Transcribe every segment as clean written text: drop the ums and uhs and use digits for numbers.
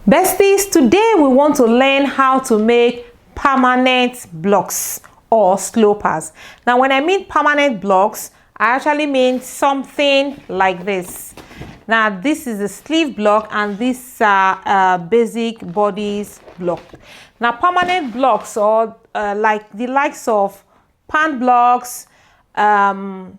Besties, today we want to learn how to make permanent blocks or slopers. Now, when I mean permanent blocks, I actually mean something like this. Now, this is a sleeve block and this basic bodies block. Now, permanent blocks or like the likes of pant blocks,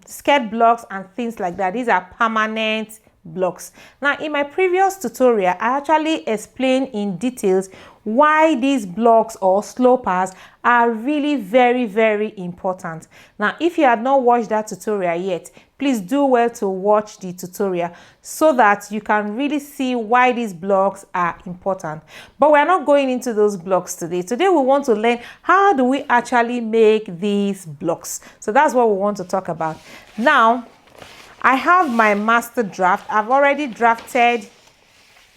skirt blocks and things like that. These are permanent blocks. Now, in my previous tutorial, I actually explained in details why these blocks or slopers are really very important. Now, if you had not watched that tutorial yet, please do well to watch the tutorial so that you can really see why these blocks are important. But we're not going into those blocks today. Today we want to learn how do we actually make these blocks. So that's what we want to talk about. Now, I have my master draft. I've already drafted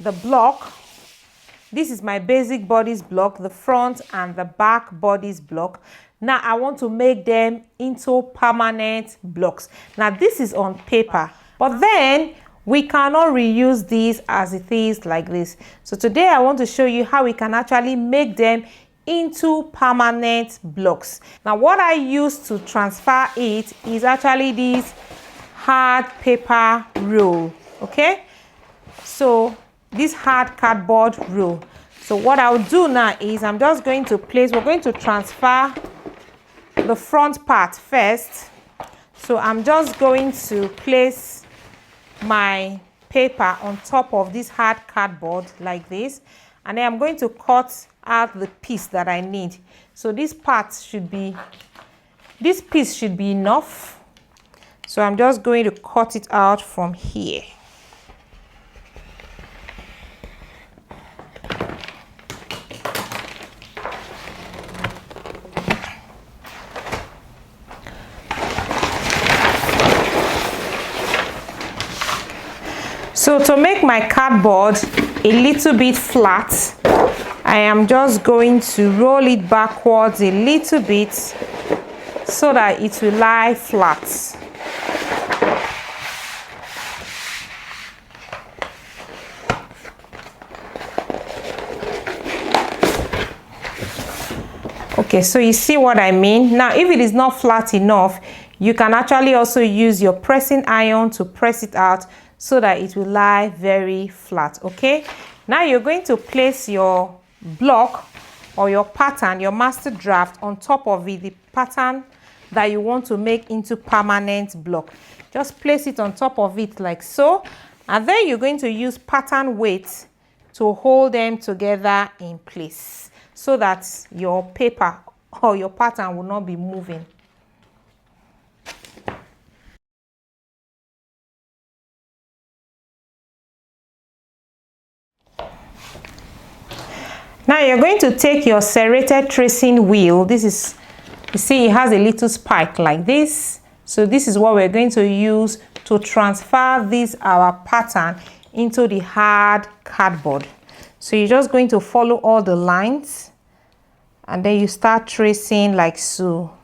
the block. This is my basic bodies block, the front and the back bodies block. Now I want to make them into permanent blocks. Now this is on paper, but then we cannot reuse these as it is like this. So today I want to show you how we can actually make them into permanent blocks. Now what I use to transfer it is actually this hard paper roll. Okay, so this hard cardboard roll. So what I'll do now is I'm just going to place, we're going to transfer the front part first. So I'm just going to place my paper on top of this hard cardboard like this, and then I'm going to cut out the piece that I need. So this piece should be enough. So I'm just going to cut it out from here. So to make my cardboard a little bit flat, I am just going to roll it backwards a little bit so that it will lie flat. Okay, so you see what I mean? Now, if it is not flat enough, you can actually also use your pressing iron to press it out so that it will lie very flat. Okay, now you're going to place your block or your pattern, your master draft, on top of it, the pattern that you want to make into permanent block. Just place it on top of it like so, and then you're going to use pattern weight to hold them together in place so that your paper or your pattern will not be moving. Now you're going to take your serrated tracing wheel. This is, you see, it has a little spike like this. So this is what we're going to use to transfer this our pattern into the hard cardboard. So you're just going to follow all the lines and then you start tracing like so.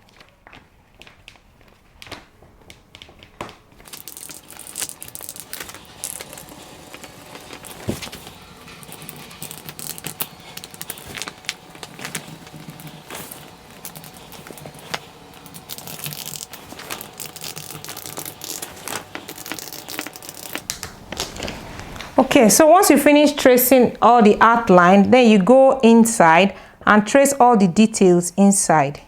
Okay, so once you finish tracing all the outline, then you go inside and trace all the details inside.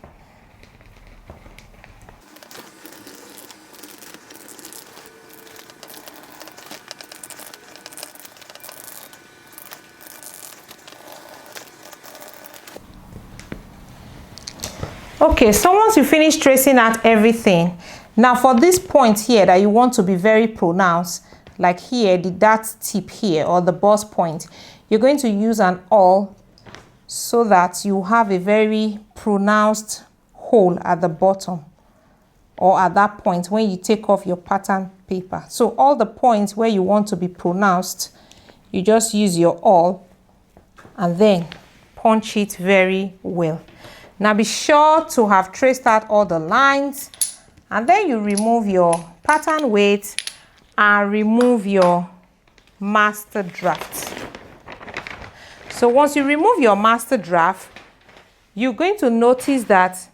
Okay, so once you finish tracing out everything, now for this point here that you want to be very pronounced, like here, that tip here or the buzz point, you're going to use an awl so that you have a very pronounced hole at the bottom or at that point when you take off your pattern paper. So all the points where you want to be pronounced, you just use your awl and then punch it very well. Now be sure to have traced out all the lines, and then you remove your pattern weight and remove your master draft. So once you remove your master draft, you're going to notice that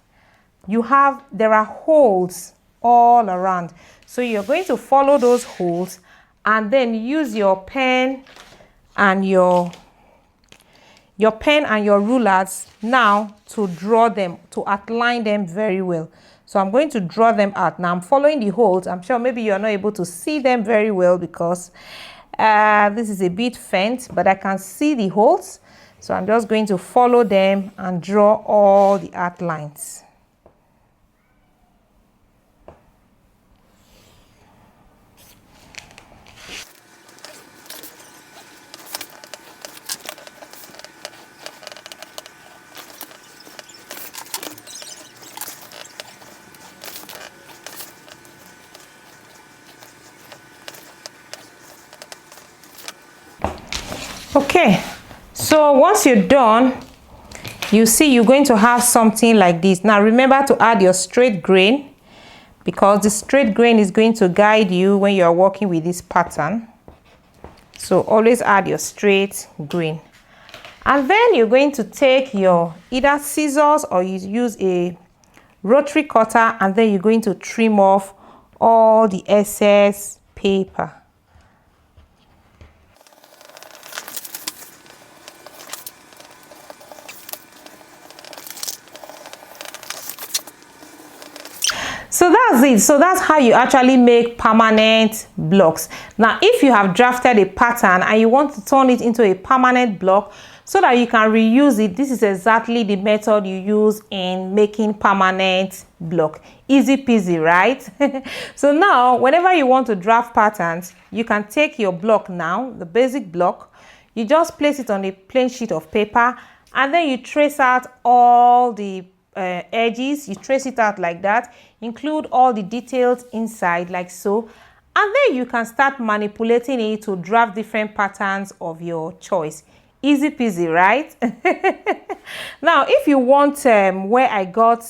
there are holes all around. So you're going to follow those holes and then use your pen and your rulers now to draw them, to outline them very well. So I'm going to draw them out. Now I'm following the holes. I'm sure maybe you're not able to see them very well because this is a bit faint, but I can see the holes. So I'm just going to follow them and draw all the outlines. Okay, so once you're done, you see you're going to have something like this. Now remember to add your straight grain, because the straight grain is going to guide you when you are working with this pattern. So always add your straight grain. And then you're going to take your either scissors or you use a rotary cutter, and then you're going to trim off all the excess paper. So that's it. So that's how you actually make permanent blocks. Now, if you have drafted a pattern and you want to turn it into a permanent block so that you can reuse it, this is exactly the method you use in making permanent block. Easy peasy, right? So now, whenever you want to draft patterns, you can take your block now, the basic block, you just place it on a plain sheet of paper, and then you trace out all the edges. You trace it out like that, include all the details inside like so, and then you can start manipulating it to draft different patterns of your choice. Easy peasy, right? Now if you want where I got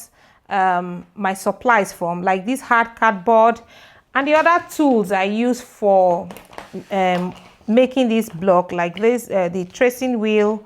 my supplies from, like this hard cardboard and the other tools I use for making this block, like this, the tracing wheel,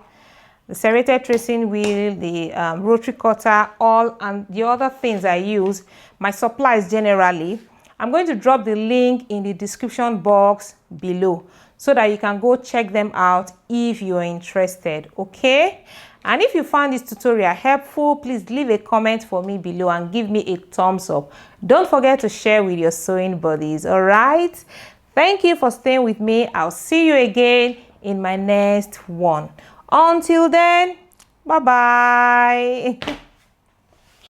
the serrated tracing wheel, the rotary cutter, and the other things I use, my supplies generally, I'm going to drop the link in the description box below so that you can go check them out if you're interested, okay? And if you found this tutorial helpful, please leave a comment for me below and give me a thumbs up. Don't forget to share with your sewing buddies, all right? Thank you for staying with me. I'll see you again in my next one. Until then, bye-bye.